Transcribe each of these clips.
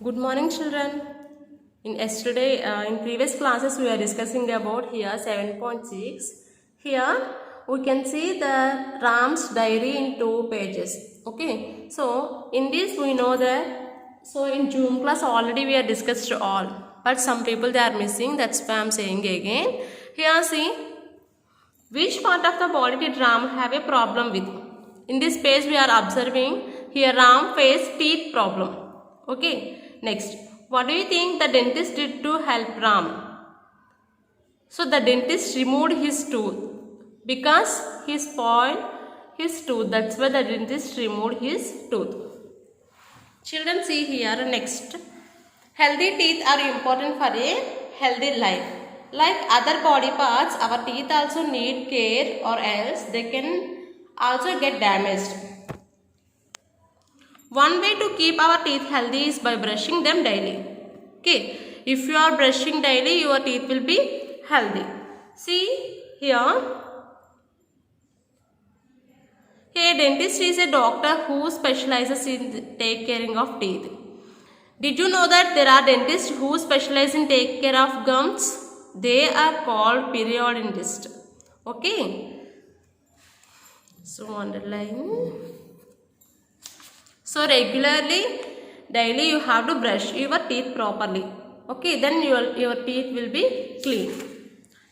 Good morning, children. In previous classes, we are discussing about here 7.6. Here we can see the Ram's diary in 2 pages. Okay. So in this we know that. So in June class already we have discussed all, but some people they are missing. That's why I'm saying again. Here see which part of the body did Ram have a problem with. In this page we are observing here Ram faced teeth problem. Okay. Next, what do you think the dentist did to help Ram? So the dentist removed his tooth because he spoiled his tooth. That's why the dentist removed his tooth. Children, see here next. Healthy teeth are important for a healthy life. Like other body parts, our teeth also need care or else they can also get damaged. One way to keep our teeth healthy is by brushing them daily. Okay, if you are brushing daily, your teeth will be healthy. See here. A dentist is a doctor who specializes in take caring of teeth. Did you know that there are dentists who specialize in take care of gums? They are called periodontist. Okay. So underline. So regularly, daily you have to brush your teeth properly. Okay, then your teeth will be clean.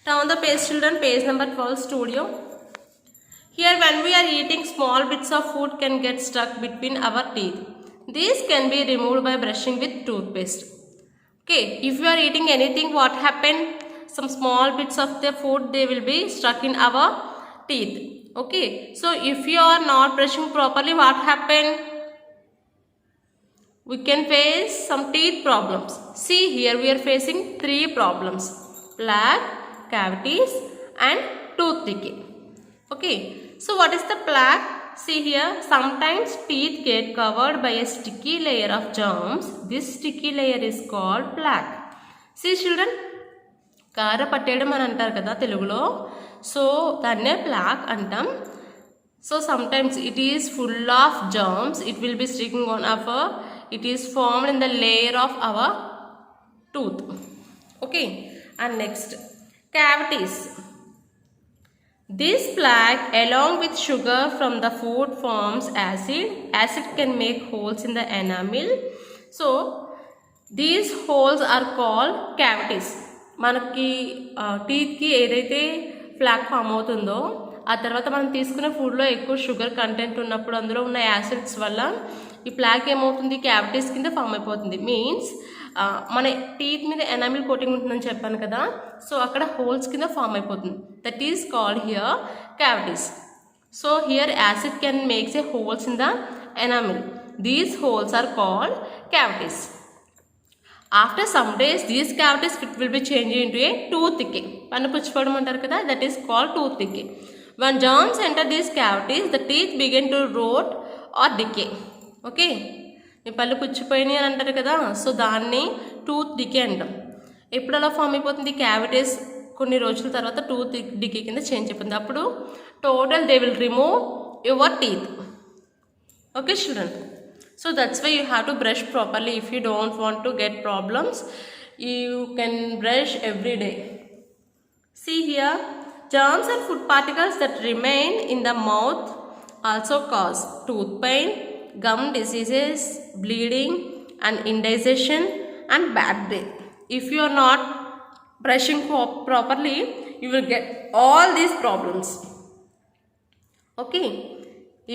Turn the page, children, page number 12, studio. Here when we are eating, small bits of food can get stuck between our teeth. These can be removed by brushing with toothpaste. Okay, if you are eating anything, what happened? Some small bits of the food, they will be stuck in our teeth. Okay, so if you are not brushing properly, what happened? We can face some teeth problems. See here we are facing 3 problems: plaque, cavities and tooth decay. Okay, so what is the plaque? See here, sometimes teeth get covered by a sticky layer of germs. This sticky layer is called plaque. See children, కార పట్టేయడం అని అంటారు కదా తెలుగులో. So దాన్నే plaque అంటాం. So sometimes it is full of germs. It will be sticking on our. It is formed in the layer of our tooth. Okay, and next, cavities. This plaque along with sugar from the food forms acid. Acid can make holes in the enamel. So these holes are called cavities. మనకి టీత్కి ఏదైతే plaque form అవుతుందో ఆ తర్వాత మనం తీసుకునే ఫుడ్లో ఎక్కువ sugar content ఉన్నప్పుడు అందులో ఉన్న యాసిడ్స్ వల్ల ఈ ప్లాక్ ఏమవుతుంది, క్యావిటీస్ కింద ఫామ్ అయిపోతుంది. మీన్స్ మన టీత్ మీద ఎనామిల్ కోటింగ్ ఉంటుందని చెప్పాను కదా, సో అక్కడ హోల్స్ కింద ఫామ్ అయిపోతుంది. That is called here cavities. So here acid can makes a holes in the enamel. These holes are called cavities. After some days, these cavities will be changed into a tooth decay. Pannu puchipodam antaru kada, that is called tooth decay. When germs enter these cavities, the teeth begin to rot or decay. Okay, మీ పళ్ళు పుచ్చిపోయినాయి అని అంటారు కదా, so దాన్ని tooth decay అంటాం. ఎప్పుడు అలా form అయిపోతుంది, cavities కొన్ని రోజుల తర్వాత టూత్ డికే కింద చేంజ్ అయిపోతుంది. అప్పుడు total they will remove your teeth. Okay children, so that's why you have to brush properly. If you don't want to get problems, you can brush every day. See here, germs and food particles that remain in the mouth also cause tooth pain, gum diseases, bleeding and indigestion and bad breath. If you are not brushing properly, you will get all these problems. Okay,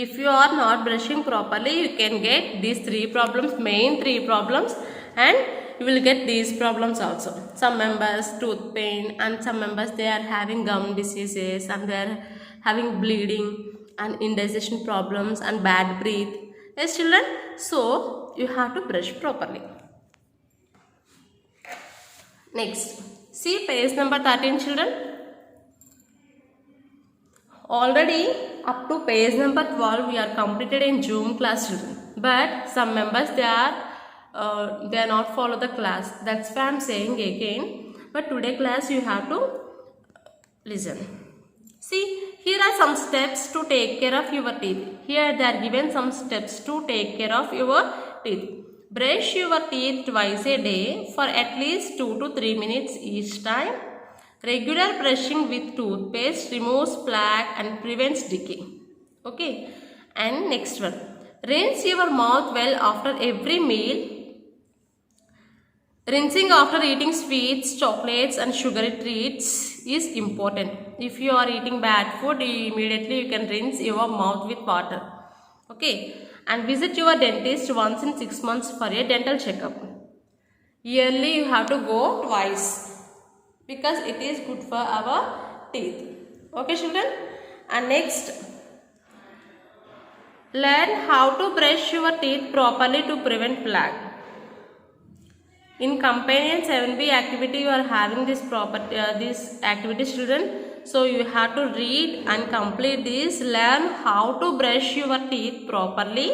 if you are not brushing properly, you can get these 3 problems, main 3 problems, and you will get these problems also. Some members tooth pain, and some members they are having gum diseases, and they are having bleeding and indigestion problems and bad breath. Yes children, so you have to brush properly. Next, see page number 13 children. Already up to page number 12 we are completed in June class children, but some members they are not follow the class. That's why I'm saying again, but today class you have to listen. See, here are some steps to take care of your teeth. Here they are given some steps to take care of your teeth. Brush your teeth twice a day for at least 2 to 3 minutes each time. Regular brushing with toothpaste removes plaque and prevents decay. Okay. And next one. Rinse your mouth well after every meal. Rinsing after eating sweets, chocolates and sugary treats is important. If you are eating bad food, immediately you can rinse your mouth with water. Okay. And visit your dentist once in 6 months for a dental checkup. Yearly you have to go twice because it is good for our teeth. Okay children. And next, learn how to brush your teeth properly to prevent plaque. In companion 7B activity you are having this activity children. So you have to read and complete this. Learn how to brush your teeth properly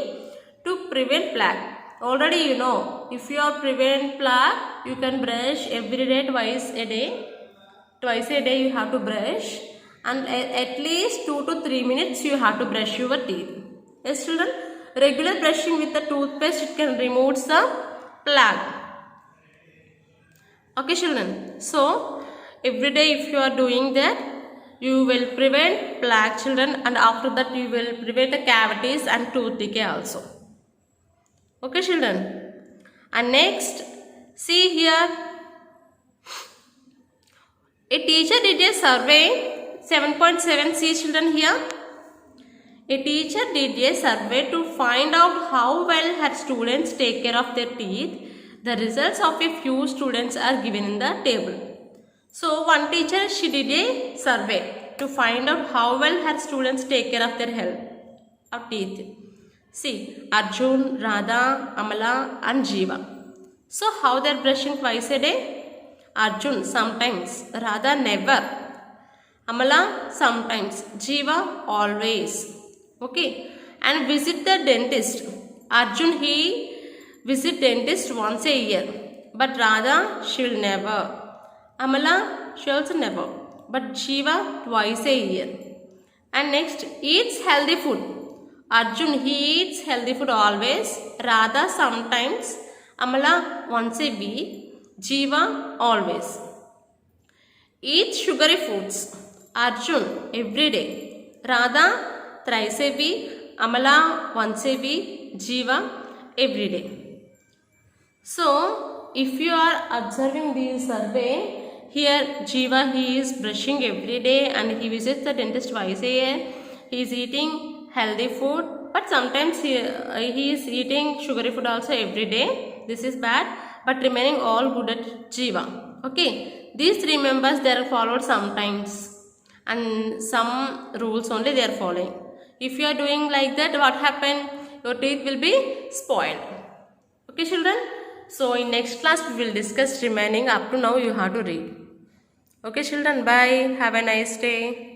to prevent plaque. Already you know, if you are prevent plaque, you can brush every day twice a day. Twice a day you have to brush, and at least 2 to 3 minutes you have to brush your teeth. Yes children, regular brushing with the toothpaste, it can remove the plaque. Okay children, so every day if you are doing that, you will prevent plaque children, and after that you will prevent the cavities and tooth decay also. Okay children. And next, see here, a teacher did a survey, 7.7, children here. A teacher did a survey to find out how well her students take care of their teeth. The results of a few students are given in the table. So one teacher, she did a survey to find out how well her students take care of their health of teeth. See, Arjun, Radha, Amala and Jiva. So how they are brushing twice a day? Arjun sometimes, Radha never, Amala sometimes, Jiva always. Okay. And visit the dentist. Arjun, he visit dentist once a year, but Radha, she will never. Amala, she also never, but Jiva twice a year. And next, eats healthy food. Arjun, he eats healthy food always. Radha sometimes. Amala once a week. Jiva always. Eats sugary foods. Arjun every day. Radha thrice a week. Amala once a week. Jiva every day. So if you are observing this survey, here Jiva, he is brushing every day and he visits the dentist twice a year. He is eating healthy food, but sometimes he is eating sugary food also every day. This is bad, but remaining all good at Jiva. Okay, these three members, they are followed sometimes, and some rules only they are following. If you are doing like that, what happen? Your teeth will be spoiled. Okay children, so in next class we will discuss remaining. Up to now you have to read. Okay children, bye, have a nice day.